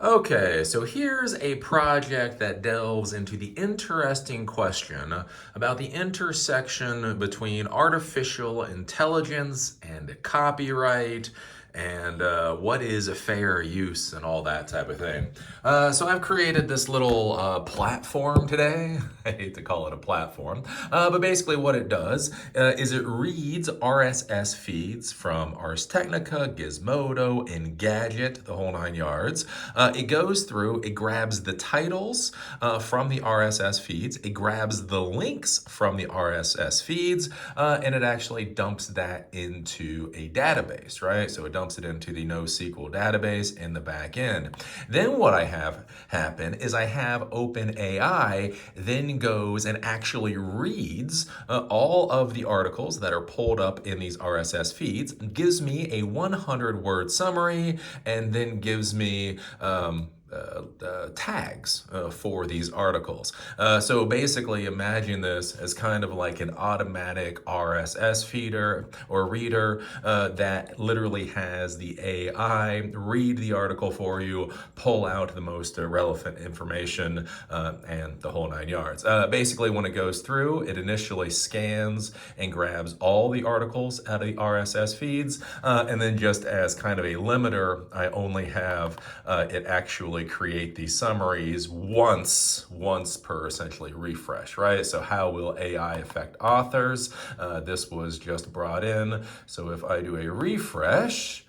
Okay, so here's a project that delves into the interesting question about the intersection between artificial intelligence and copyright and what is a fair use and all that type of thing. So I've created this little platform today. I hate to call it a platform, but basically what it does is it reads RSS feeds from Ars Technica, Gizmodo, Engadget, the whole nine yards. It goes through, it grabs the titles from the RSS feeds, it grabs the links from the RSS feeds, and it actually dumps that into a database, right? So it dumps it into the NoSQL database in the back end. Then what I have happen is I have OpenAI then goes and actually reads all of the articles that are pulled up in these RSS feeds, gives me a 100-word summary, and then gives me tags for these articles. So basically imagine this as kind of like an automatic RSS feeder or reader that literally has the AI read the article for you, pull out the most relevant information, and the whole nine yards. Basically when it goes through, it initially scans and grabs all the articles out of the RSS feeds, and then just as kind of a limiter, I only have it actually create these summaries once per essentially refresh, right? So how will AI affect authors? This was just brought in. So if I do a refresh,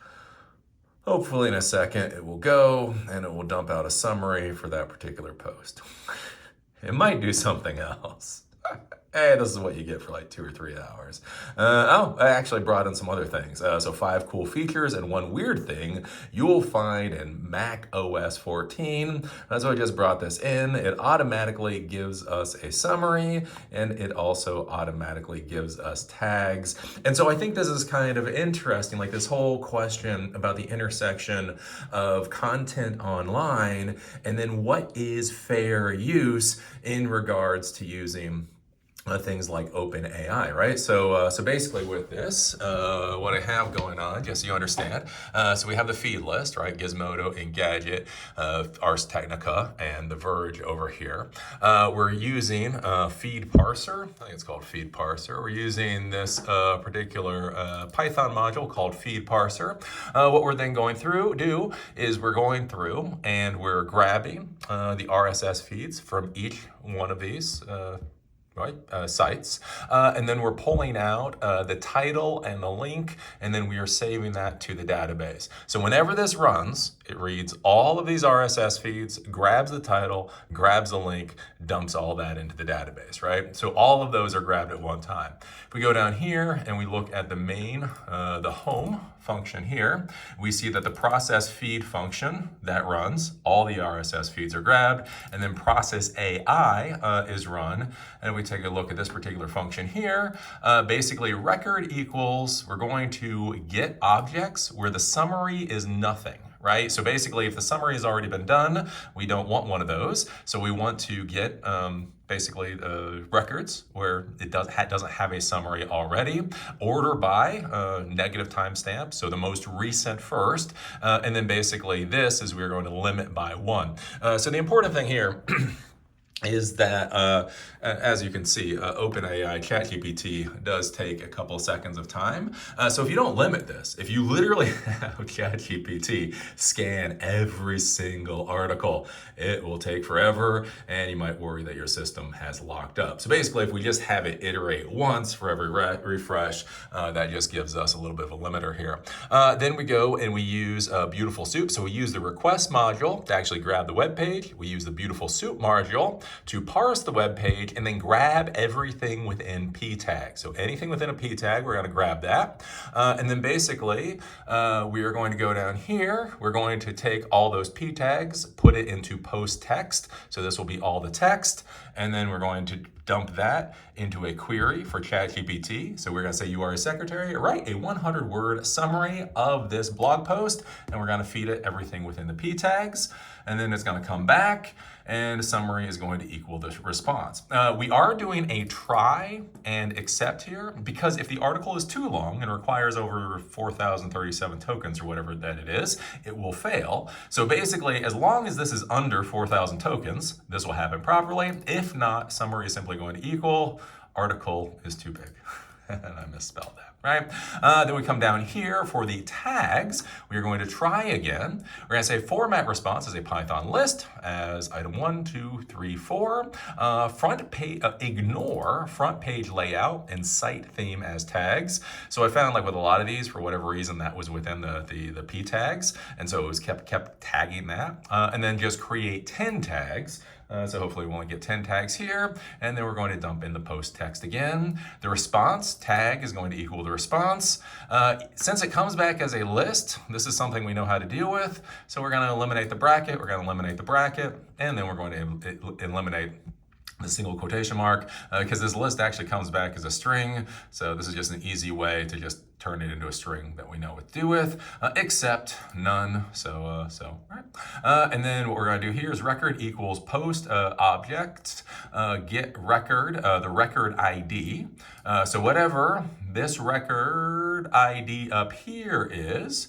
hopefully in a second it will go and it will dump out a summary for that particular post. It might do something else. Hey, this is what you get for like 2 or 3 hours. I actually brought in some other things. So 5 cool features and 1 weird thing you will find in Mac OS 14. So I just brought this in. It automatically gives us a summary, and it also automatically gives us tags. And so I think this is kind of interesting, like this whole question about the intersection of content online and then what is fair use in regards to using things like OpenAI, right? So basically with this, what I have going on, just so you understand, so we have the feed list, right? Gizmodo, Engadget, Ars Technica, and The Verge over here. We're using feed parser. I think it's called feed parser. We're using this particular Python module called feed parser. What we're then going through is we're going through and we're grabbing the RSS feeds from each one of these sites, and then we're pulling out the title and the link, and then we are saving that to the database. So whenever this runs, it reads all of these RSS feeds, grabs the title, grabs the link, dumps all that into the database, right? So all of those are grabbed at one time. If we go down here and we look at the main, the home function here, we see that the process feed function that runs, all the RSS feeds are grabbed, and then process AI is run. And we take a look at this particular function here. Basically record equals, we're going to get objects where the summary is nothing, right? So basically if the summary has already been done, we don't want one of those. So we want to get basically records where it doesn't have a summary already. Order by negative timestamp, so the most recent first. And then basically this is we're going to limit by 1. So the important thing here is that, as you can see, OpenAI ChatGPT does take a couple seconds of time. So if you don't limit this, if you literally have ChatGPT scan every single article, it will take forever, and you might worry that your system has locked up. So basically, if we just have it iterate once for every refresh, that just gives us a little bit of a limiter here. Then we go and we use Beautiful Soup. So we use the request module to actually grab the web page. We use the Beautiful Soup module to parse the web page and then grab everything within p tag. So anything within a p tag, we're going to grab that. And then basically, we are going to go down here. We're going to take all those p tags, put it into post text. So this will be all the text. And then we're going to dump that into a query for ChatGPT. So we're going to say you are a secretary, write a 100-word summary of this blog post, and we're going to feed it everything within the P tags. And then it's going to come back, and a summary is going to equal this response. We are doing a try and accept here, because if the article is too long and requires over 4,037 tokens or whatever that it is, it will fail. So basically, as long as this is under 4,000 tokens, this will happen properly. If not, summary is simply going to equal article is too big. And I misspelled that, right? Then we come down here for the tags. We are going to try again. We're going to say format response as a Python list as item 1, 2, 3, 4. Front page, ignore front page layout and site theme as tags. So I found like with a lot of these, for whatever reason, that was within the P tags. And so it was kept tagging that. And then just create 10 tags. So hopefully we only get 10 tags here, and then we're going to dump in the post text again. The response tag is going to equal the response. Since it comes back as a list, this is something we know how to deal with. So we're going to eliminate the bracket, and then we're going to eliminate the single quotation mark, because this list actually comes back as a string. So this is just an easy way to just turn it into a string that we know what to do with, except none. So right. And then what we're going to do here is record equals post object get record, the record ID. So whatever this record ID up here is,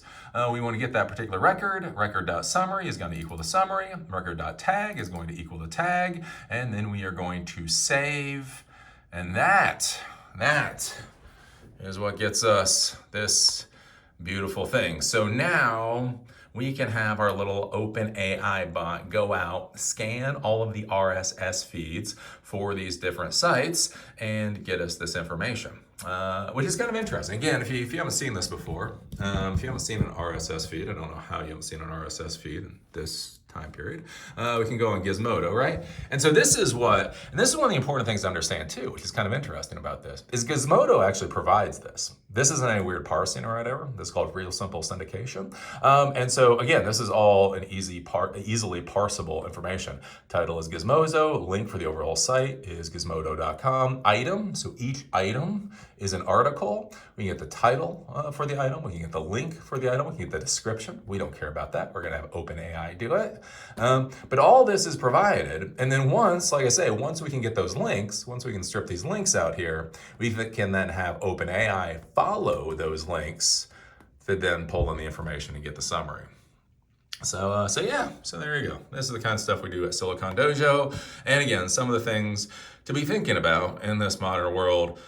we want to get that particular record. Record.summary is going to equal the summary. Record.tag is going to equal the tag. And then we are going to save. And that is what gets us this beautiful thing. So now we can have our little open AI bot go out, scan all of the RSS feeds for these different sites, and get us this information. Which is kind of interesting. Again, if you haven't seen this before, if you haven't seen an RSS feed, I don't know how you haven't seen an RSS feed in this time period, we can go on Gizmodo, right? And so this is one of the important things to understand too, which is kind of interesting about this, is Gizmodo actually provides this. This isn't any weird parsing or whatever. This is called real simple syndication. And so again, this is all an easily parsable information. Title is Gizmodo, link for the overall site is gizmodo.com. Item, so each item is an article. We can get the title for the item, we can get the link for the item, we can get the description. We don't care about that. We're gonna have OpenAI do it. But all this is provided, and then once we can get those links, once we can strip these links out here, we can then have OpenAI follow those links to then pull in the information and get the summary. So there you go. This is the kind of stuff we do at Silicon Dojo. And again, some of the things to be thinking about in this modern world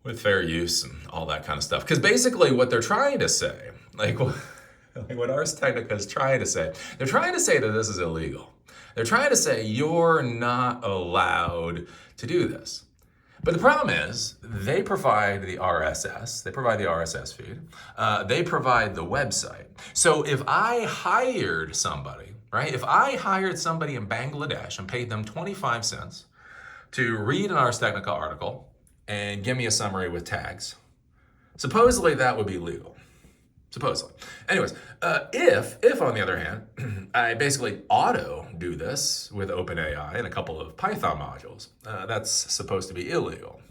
with fair use and all that kind of stuff. Because basically what they're trying to say, like what Ars Technica is trying to say, they're trying to say that this is illegal. They're trying to say you're not allowed to do this. But the problem is they provide the RSS, feed, they provide the website. So if I hired somebody, right? If I hired somebody in Bangladesh and paid them 25 cents to read an Ars Technica article and give me a summary with tags, supposedly that would be legal. Supposedly. Anyways, if on the other hand, I basically auto do this with OpenAI and a couple of Python modules, that's supposed to be illegal.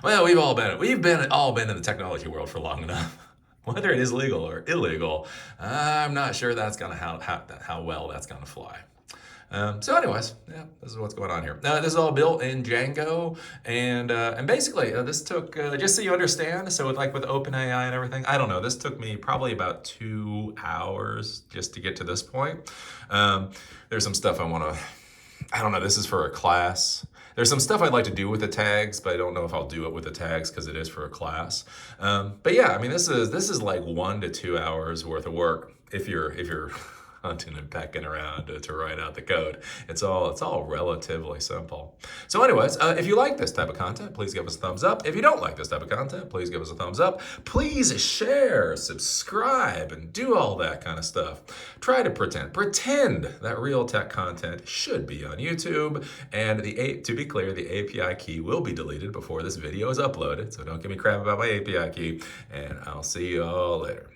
Well, we've all been in the technology world for long enough. Whether it is legal or illegal, I'm not sure that's gonna how well that's gonna fly. So anyways, yeah, this is what's going on here. This is all built in Django, and basically this took, just so you understand, so with OpenAI and everything, I don't know, this took me probably about 2 hours just to get to this point. There's some stuff I don't know, this is for a class. There's some stuff I'd like to do with the tags, but I don't know if I'll do it with the tags because it is for a class. But yeah, I mean, this is like 1 to 2 hours worth of work if you're hunting and pecking around to write out the code. It's all relatively simple. So anyways, if you like this type of content, please give us a thumbs up. If you don't like this type of content, please give us a thumbs up. Please share, subscribe, and do all that kind of stuff. Try to pretend that real tech content should be on YouTube. And to be clear, the API key will be deleted before this video is uploaded. So don't give me crap about my API key. And I'll see you all later.